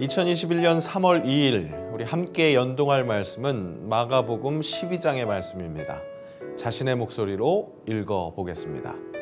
2021년 3월 2일 우리 함께 연동할 말씀은 마가복음 12장의 말씀입니다. 자신의 목소리로 읽어보겠습니다.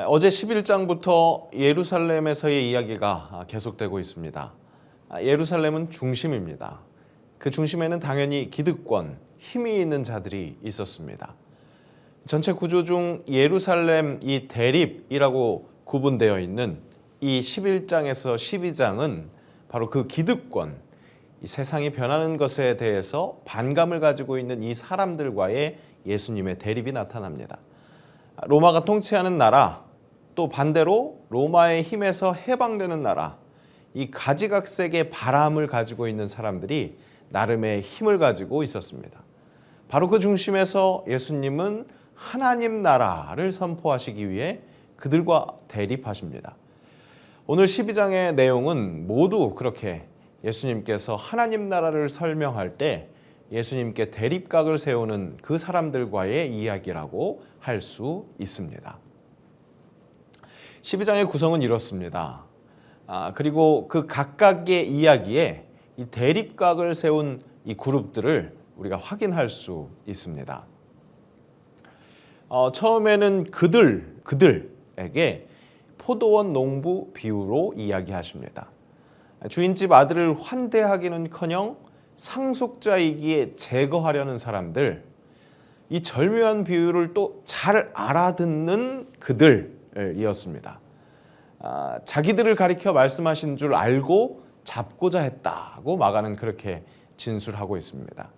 어제 11장부터 예루살렘에서의 이야기가 계속되고 있습니다. 예루살렘은 중심입니다. 그 중심에는 당연히 기득권, 힘이 있는 자들이 있었습니다. 전체 구조 중 예루살렘 이 대립이라고 구분되어 있는 이 11장에서 12장은 바로 그 기득권, 이 세상이 변하는 것에 대해서 반감을 가지고 있는 이 사람들과의 예수님의 대립이 나타납니다. 로마가 통치하는 나라, 또 반대로 로마의 힘에서 해방되는 나라, 이 가지각색의 바람을 가지고 있는 사람들이 나름의 힘을 가지고 있었습니다. 바로 그 중심에서 예수님은 하나님 나라를 선포하시기 위해 그들과 대립하십니다. 오늘 12장의 내용은 모두 그렇게 예수님께서 하나님 나라를 설명할 때 예수님께 대립각을 세우는 그 사람들과의 이야기라고 할 수 있습니다. 12장의 구성은 이렇습니다. 그리고 그 각각의 이야기에 이 대립각을 세운 이 그룹들을 우리가 확인할 수 있습니다. 처음에는 그들에게 포도원 농부 비유로 이야기하십니다. 주인집 아들을 환대하기는커녕 상속자이기에 제거하려는 사람들, 이 절묘한 비유를 또 잘 알아듣는 그들이었습니다. 자기들을 가리켜 말씀하신 줄 알고 잡고자 했다고 마가는 그렇게 진술하고 있습니다.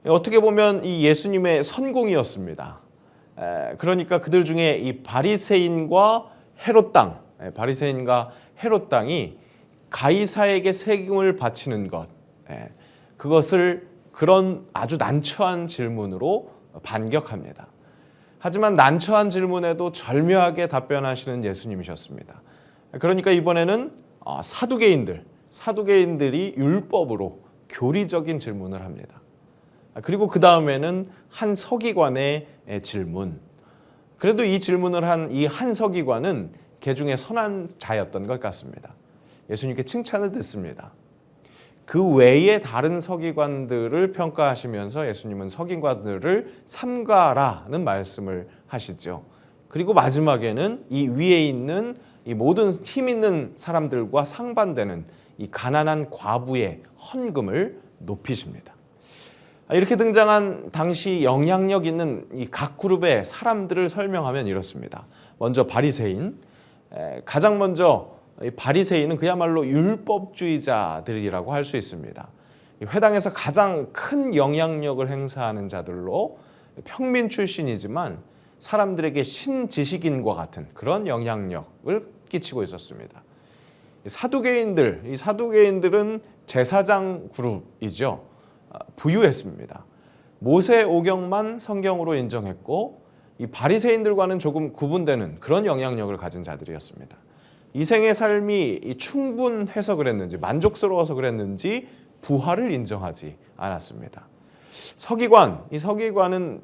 어떻게 보면 이 예수님의 선공이었습니다. 그러니까 그들 중에 이 바리새인과 헤롯 당이 가이사에게 세금을 바치는 것, 그것을 그런 아주 난처한 질문으로 반격합니다. 하지만 난처한 질문에도 절묘하게 답변하시는 예수님이셨습니다. 그러니까 이번에는 사두개인들이 율법으로 교리적인 질문을 합니다. 그리고 그 다음에는 한 서기관의 질문. 그래도 이 질문을 한 이 한 서기관은 개중에 선한 자였던 것 같습니다. 예수님께 칭찬을 듣습니다. 그 외에 다른 서기관들을 평가하시면서 예수님은 서기관들을 삼가라는 말씀을 하시죠. 그리고 마지막에는 이 위에 있는 이 모든 힘 있는 사람들과 상반되는 이 가난한 과부의 헌금을 높이십니다. 이렇게 등장한 당시 영향력 있는 이 각 그룹의 사람들을 설명하면 이렇습니다. 먼저 바리새인, 가장 먼저 바리새인은 그야말로 율법주의자들이라고 할 수 있습니다. 회당에서 가장 큰 영향력을 행사하는 자들로 평민 출신이지만 사람들에게 신지식인과 같은 그런 영향력을 끼치고 있었습니다. 이 사두개인들은 제사장 그룹이죠. 부유했습니다. 모세 오경만 성경으로 인정했고 이 바리새인들과는 조금 구분되는 그런 영향력을 가진 자들이었습니다. 이생의 삶이 충분해서 그랬는지 만족스러워서 그랬는지 부활을 인정하지 않았습니다. 이 서기관은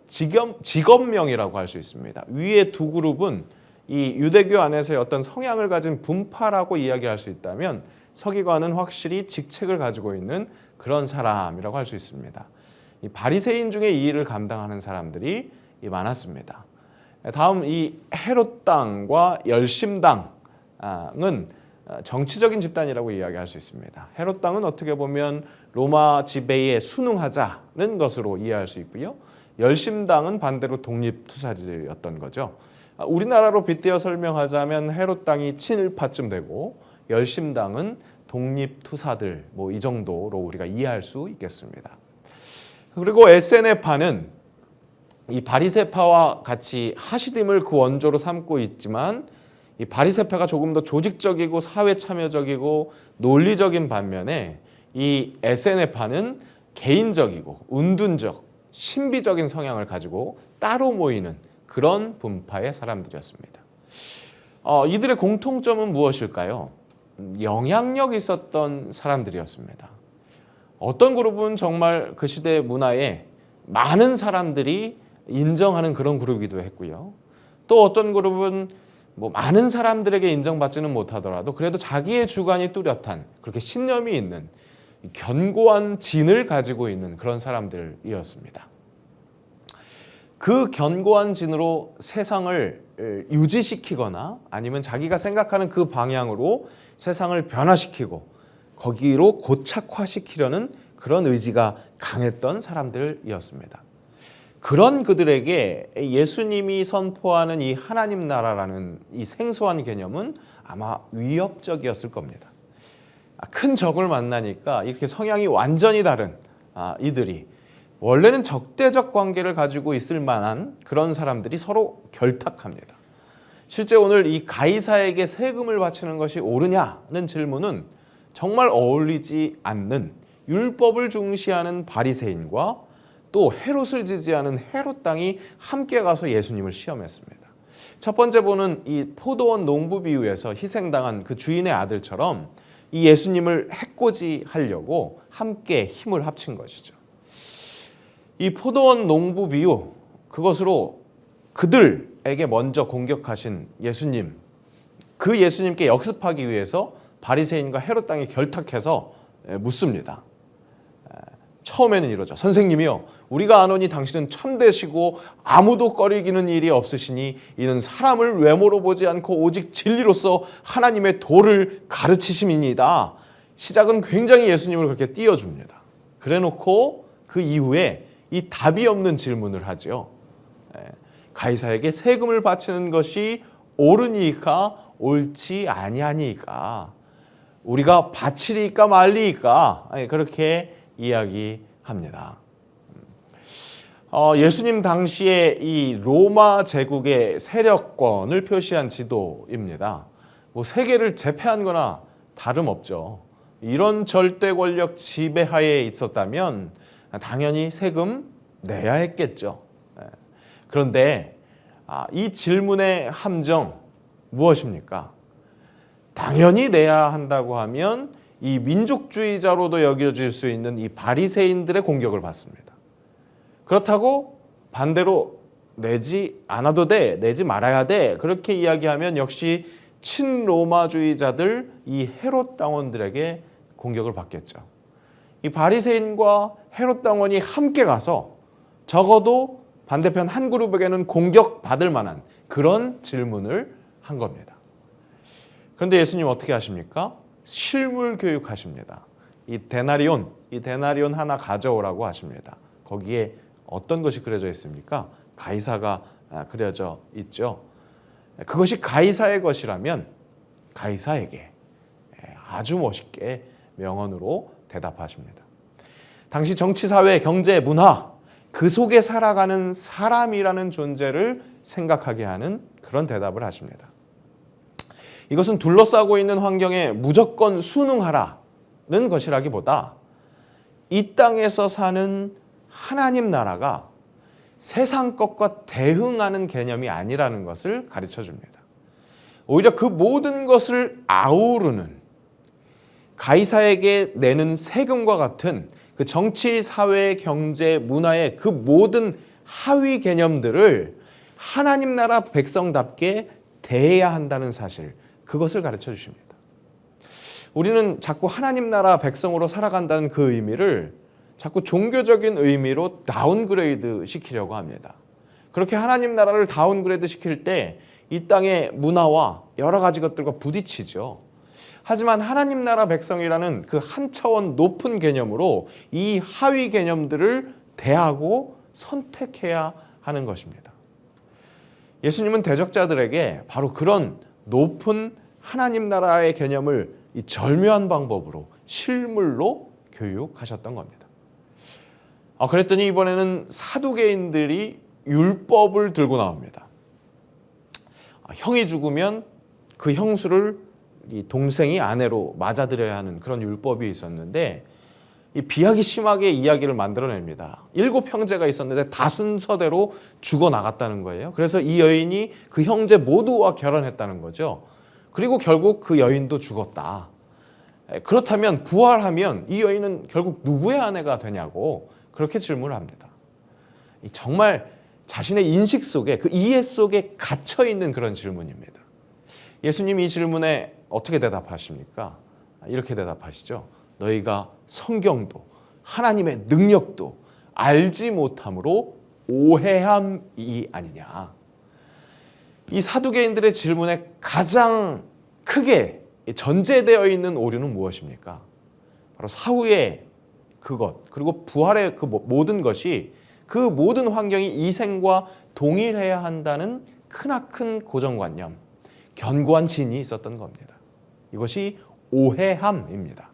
직업명이라고 할 수 있습니다. 위에 두 그룹은 이 유대교 안에서의 어떤 성향을 가진 분파라고 이야기할 수 있다면 서기관은 확실히 직책을 가지고 있는 그런 사람이라고 할 수 있습니다. 이 바리새인 중에 이 일을 감당하는 사람들이 많았습니다. 다음 이 헤롯 당과 열심당 은 정치적인 집단이라고 이야기할 수 있습니다. 헤롯 당은 어떻게 보면 로마 지배에 순응하자는 것으로 이해할 수 있고요. 열심당은 반대로 독립투사들이었던 거죠. 우리나라로 빗대어 설명하자면 헤롯 당이 친일파쯤 되고 열심당은 독립투사들 이 정도로 우리가 이해할 수 있겠습니다. 그리고 에세네파는 이 바리새파와 같이 하시딤을 그 원조로 삼고 있지만 이 바리새파가 조금 더 조직적이고 사회 참여적이고 논리적인 반면에 이 에세네파는 개인적이고 운둔적, 신비적인 성향을 가지고 따로 모이는 그런 분파의 사람들이었습니다. 이들의 공통점은 무엇일까요? 영향력이 있었던 사람들이었습니다. 어떤 그룹은 정말 그 시대 문화에 많은 사람들이 인정하는 그런 그룹이기도 했고요. 또 어떤 그룹은 많은 사람들에게 인정받지는 못하더라도 그래도 자기의 주관이 뚜렷한 그렇게 신념이 있는 견고한 진을 가지고 있는 그런 사람들이었습니다. 그 견고한 진으로 세상을 유지시키거나 아니면 자기가 생각하는 그 방향으로 세상을 변화시키고 거기로 고착화시키려는 그런 의지가 강했던 사람들이었습니다. 그런 그들에게 예수님이 선포하는 이 하나님 나라라는 이 생소한 개념은 아마 위협적이었을 겁니다. 큰 적을 만나니까 이렇게 성향이 완전히 다른 이들이 원래는 적대적 관계를 가지고 있을 만한 그런 사람들이 서로 결탁합니다. 실제 오늘 이 가이사에게 세금을 바치는 것이 옳으냐는 질문은 정말 어울리지 않는 율법을 중시하는 바리새인과 또 헤롯을 지지하는 헤롯 당이 함께 가서 예수님을 시험했습니다. 첫 번째 보는 이 포도원 농부 비유에서 희생당한 그 주인의 아들처럼 이 예수님을 해코지하려고 함께 힘을 합친 것이죠. 이 포도원 농부 비유, 그것으로 그들에게 먼저 공격하신 예수님, 그 예수님께 역습하기 위해서 바리새인과 헤롯 당이 결탁해서 묻습니다. 처음에는 이러죠. 선생님이요, 우리가 아노니 당신은 참되시고 아무도 꺼리기는 일이 없으시니 이는 사람을 외모로 보지 않고 오직 진리로서 하나님의 도를 가르치심이니이다. 시작은 굉장히 예수님을 그렇게 띄워줍니다. 그래놓고 그 이후에 이 답이 없는 질문을 하죠. 가이사에게 세금을 바치는 것이 옳으니까 옳지 아니하니까 우리가 바치리까 말리까 그렇게 이야기합니다. 예수님 당시에 이 로마 제국의 세력권을 표시한 지도입니다. 뭐 세계를 제패한 거나 다름없죠. 이런 절대 권력 지배하에 있었다면 당연히 세금 내야 했겠죠. 그런데 이 질문의 함정 무엇입니까? 당연히 내야 한다고 하면 이 민족주의자로도 여겨질 수 있는 이 바리새인들의 공격을 받습니다. 그렇다고 반대로 내지 않아도 돼, 내지 말아야 돼 그렇게 이야기하면 역시 친로마주의자들 이 헤롯 당원들에게 공격을 받겠죠. 이 바리새인과 헤롯 당원이 함께 가서 적어도 반대편 한 그룹에게는 공격받을 만한 그런 질문을 한 겁니다. 그런데 예수님 어떻게 하십니까? 실물 교육하십니다. 이 데나리온 하나 가져오라고 하십니다. 거기에 어떤 것이 그려져 있습니까? 가이사가 그려져 있죠. 그것이 가이사의 것이라면 가이사에게 아주 멋있게 명언으로 대답하십니다. 당시 정치, 사회, 경제, 문화 그 속에 살아가는 사람이라는 존재를 생각하게 하는 그런 대답을 하십니다. 이것은 둘러싸고 있는 환경에 무조건 순응하라는 것이라기보다 이 땅에서 사는 하나님 나라가 세상 것과 대응하는 개념이 아니라는 것을 가르쳐 줍니다. 오히려 그 모든 것을 아우르는 가이사에게 내는 세금과 같은 그 정치, 사회, 경제, 문화의 그 모든 하위 개념들을 하나님 나라 백성답게 대해야 한다는 사실, 그것을 가르쳐 주십니다. 우리는 자꾸 하나님 나라 백성으로 살아간다는 그 의미를 자꾸 종교적인 의미로 다운그레이드 시키려고 합니다. 그렇게 하나님 나라를 다운그레이드 시킬 때 이 땅의 문화와 여러 가지 것들과 부딪히죠. 하지만 하나님 나라 백성이라는 그 한 차원 높은 개념으로 이 하위 개념들을 대하고 선택해야 하는 것입니다. 예수님은 대적자들에게 바로 그런 높은 하나님 나라의 개념을 이 절묘한 방법으로 실물로 교육하셨던 겁니다. 그랬더니 이번에는 사두개인들이 율법을 들고 나옵니다. 형이 죽으면 그 형수를 이 동생이 아내로 맞아들여야 하는 그런 율법이 있었는데 이 비하기 심하게 이야기를 만들어냅니다. 7 형제가 있었는데 다 순서대로 죽어나갔다는 거예요. 그래서 이 여인이 그 형제 모두와 결혼했다는 거죠. 그리고 결국 그 여인도 죽었다. 그렇다면 부활하면 이 여인은 결국 누구의 아내가 되냐고 그렇게 질문을 합니다. 정말 자신의 인식 속에 그 이해 속에 갇혀있는 그런 질문입니다. 예수님이 이 질문에 어떻게 대답하십니까? 이렇게 대답하시죠. 너희가 성경도 하나님의 능력도 알지 못함으로 오해함이 아니냐. 이 사두개인들의 질문에 가장 크게 전제되어 있는 오류는 무엇입니까? 바로 사후의 그것, 그리고 부활의 그 모든 것이, 그 모든 환경이 이생과 동일해야 한다는 크나큰 고정관념, 견고한 진이 있었던 겁니다. 이것이 오해함입니다.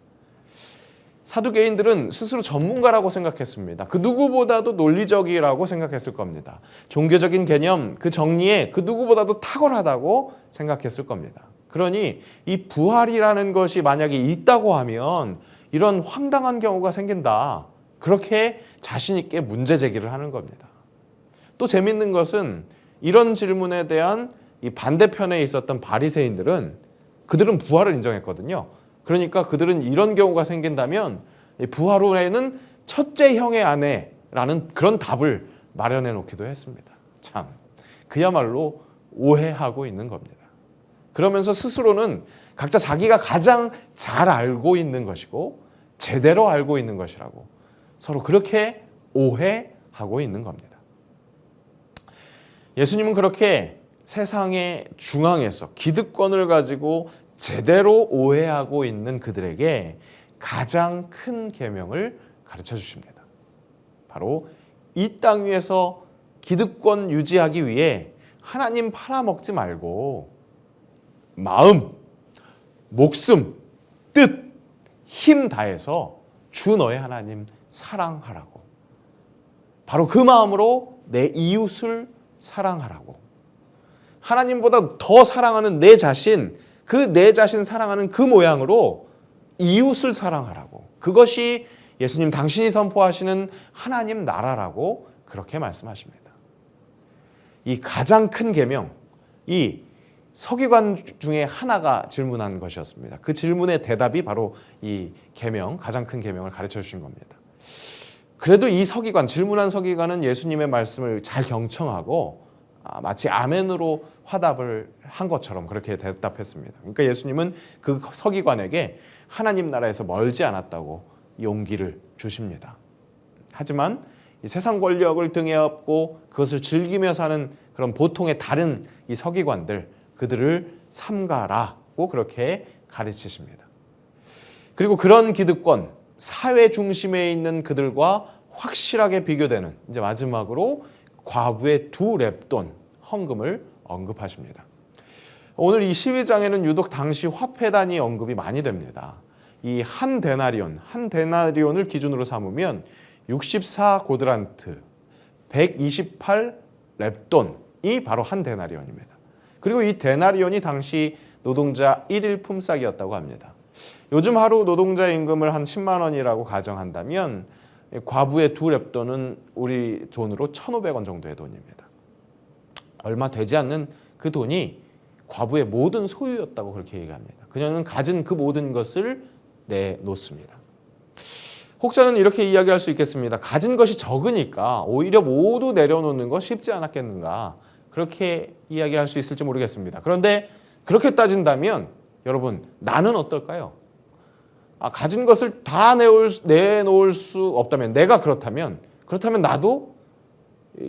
사두개인들은 스스로 전문가라고 생각했습니다. 그 누구보다도 논리적이라고 생각했을 겁니다. 종교적인 개념, 그 정리에 그 누구보다도 탁월하다고 생각했을 겁니다. 그러니 이 부활이라는 것이 만약에 있다고 하면 이런 황당한 경우가 생긴다. 그렇게 자신 있게 문제 제기를 하는 겁니다. 또 재밌는 것은 이런 질문에 대한 이 반대편에 있었던 바리새인들은 그들은 부활을 인정했거든요. 그러니까 그들은 이런 경우가 생긴다면 부활 후에는 첫째 형의 아내라는 그런 답을 마련해 놓기도 했습니다. 참, 그야말로 오해하고 있는 겁니다. 그러면서 스스로는 각자 자기가 가장 잘 알고 있는 것이고 제대로 알고 있는 것이라고 서로 그렇게 오해하고 있는 겁니다. 예수님은 그렇게 세상의 중앙에서 기득권을 가지고 제대로 오해하고 있는 그들에게 가장 큰 계명을 가르쳐 주십니다. 바로 이 땅 위에서 기득권 유지하기 위해 하나님 팔아먹지 말고 마음, 목숨, 뜻, 힘 다해서 주 너의 하나님 사랑하라고. 바로 그 마음으로 내 이웃을 사랑하라고. 하나님보다 더 사랑하는 내 자신, 그 내 자신 사랑하는 그 모양으로 이웃을 사랑하라고. 그것이 예수님 당신이 선포하시는 하나님 나라라고 그렇게 말씀하십니다. 이 가장 큰 계명, 이 서기관 중에 하나가 질문한 것이었습니다. 그 질문의 대답이 바로 이 계명, 가장 큰 계명을 가르쳐 주신 겁니다. 그래도 이 서기관, 질문한 서기관은 예수님의 말씀을 잘 경청하고 마치 아멘으로 화답을 한 것처럼 그렇게 대답했습니다. 그러니까 예수님은 그 서기관에게 하나님 나라에서 멀지 않았다고 용기를 주십니다. 하지만 이 세상 권력을 등에 업고 그것을 즐기며 사는 그런 보통의 다른 이 서기관들, 그들을 삼가라고 그렇게 가르치십니다. 그리고 그런 기득권, 사회 중심에 있는 그들과 확실하게 비교되는 이제 마지막으로 과부의 2렙돈 헌금을 언급하십니다. 오늘 이 12장에는 유독 당시 화폐 단위 언급이 많이 됩니다. 이 한 데나리온을 기준으로 삼으면 64고드란트, 128렙돈이 바로 한 데나리온입니다. 그리고 이 데나리온이 당시 노동자 1일 품삯이었다고 합니다. 요즘 하루 노동자 임금을 한 10만 원이라고 가정한다면 과부의 2렙돈은 우리 돈으로 1,500원 정도의 돈입니다. 얼마 되지 않는 그 돈이 과부의 모든 소유였다고 그렇게 얘기합니다. 그녀는 가진 그 모든 것을 내놓습니다. 혹자는 이렇게 이야기할 수 있겠습니다. 가진 것이 적으니까 오히려 모두 내려놓는 거 쉽지 않았겠는가, 그렇게 이야기할 수 있을지 모르겠습니다. 그런데 그렇게 따진다면 여러분, 나는 어떨까요? 가진 것을 다 내놓을 수 없다면, 내가 그렇다면 나도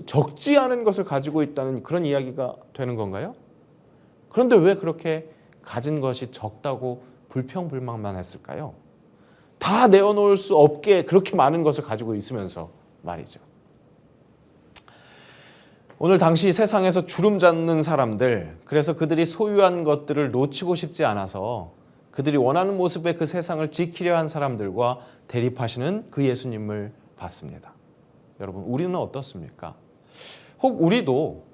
적지 않은 것을 가지고 있다는 그런 이야기가 되는 건가요? 그런데 왜 그렇게 가진 것이 적다고 불평불만만 했을까요? 다 내어놓을 수 없게 그렇게 많은 것을 가지고 있으면서 말이죠. 오늘 당시 세상에서 주름 잡는 사람들, 그래서 그들이 소유한 것들을 놓치고 싶지 않아서 그들이 원하는 모습의 그 세상을 지키려 한 사람들과 대립하시는 그 예수님을 봤습니다. 여러분, 우리는 어떻습니까? 혹 우리도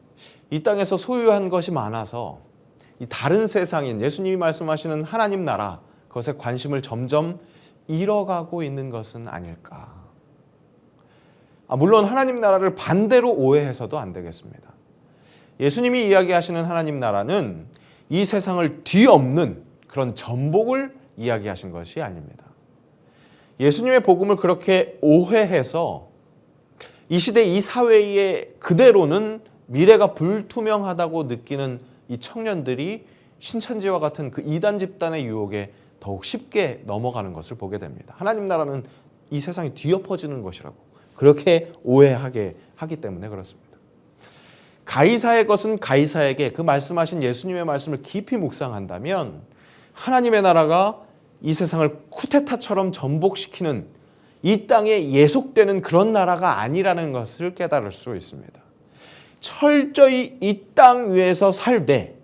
이 땅에서 소유한 것이 많아서 이 다른 세상인 예수님이 말씀하시는 하나님 나라, 그것에 관심을 점점 잃어가고 있는 것은 아닐까? 물론 하나님 나라를 반대로 오해해서도 안 되겠습니다. 예수님이 이야기하시는 하나님 나라는 이 세상을 뒤엎는 그런 전복을 이야기하신 것이 아닙니다. 예수님의 복음을 그렇게 오해해서 이 시대 이 사회에 그대로는 미래가 불투명하다고 느끼는 이 청년들이 신천지와 같은 그 이단 집단의 유혹에 더욱 쉽게 넘어가는 것을 보게 됩니다. 하나님 나라는 이 세상이 뒤엎어지는 것이라고, 그렇게 오해하게 하기 때문에 그렇습니다. 가이사의 것은 가이사에게, 그 말씀하신 예수님의 말씀을 깊이 묵상한다면 하나님의 나라가 이 세상을 쿠데타처럼 전복시키는, 이 땅에 예속되는 그런 나라가 아니라는 것을 깨달을 수 있습니다. 철저히 이 땅 위에서 살되,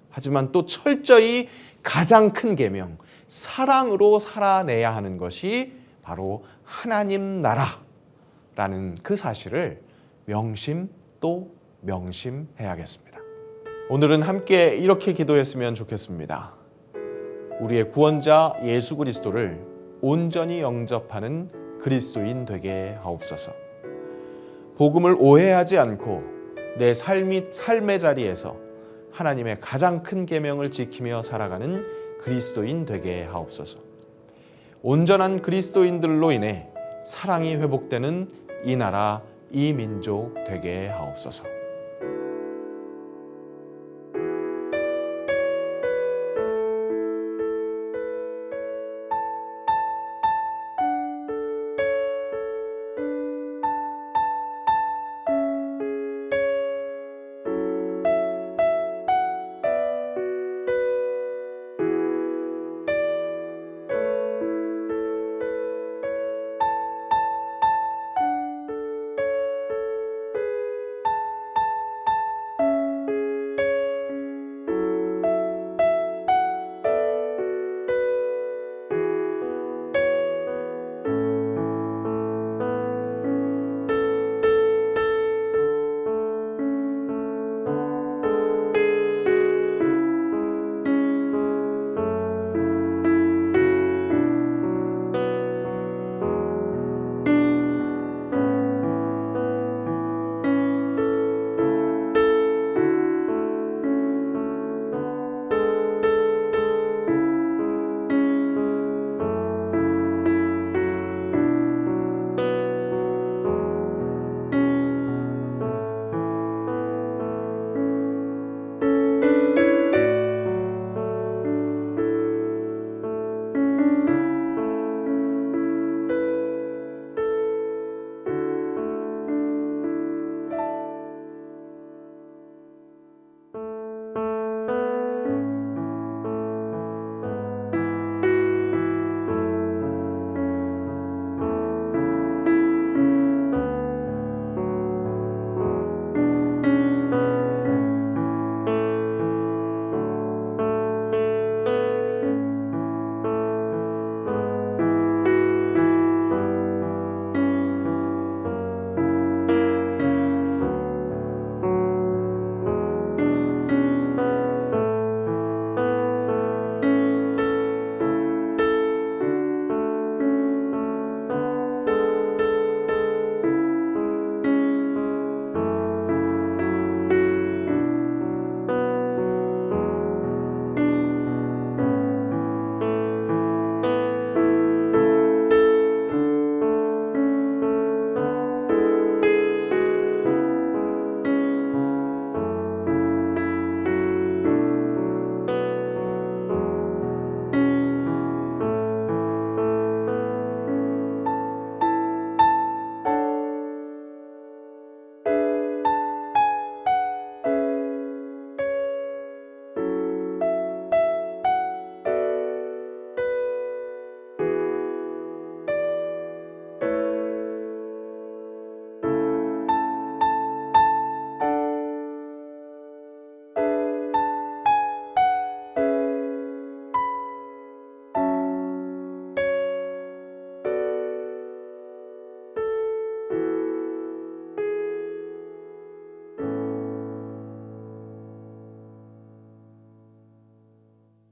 하지만 또 철저히 가장 큰 계명, 사랑으로 살아내야 하는 것이 바로 하나님 나라라는 그 사실을 명심 또 명심해야겠습니다. 오늘은 함께 이렇게 기도했으면 좋겠습니다. 우리의 구원자 예수 그리스도를 온전히 영접하는 그리스도인 되게 하옵소서. 복음을 오해하지 않고 내 삶의 자리에서 하나님의 가장 큰 계명을 지키며 살아가는 그리스도인 되게 하옵소서. 온전한 그리스도인들로 인해 사랑이 회복되는 이 나라, 이 민족 되게 하옵소서.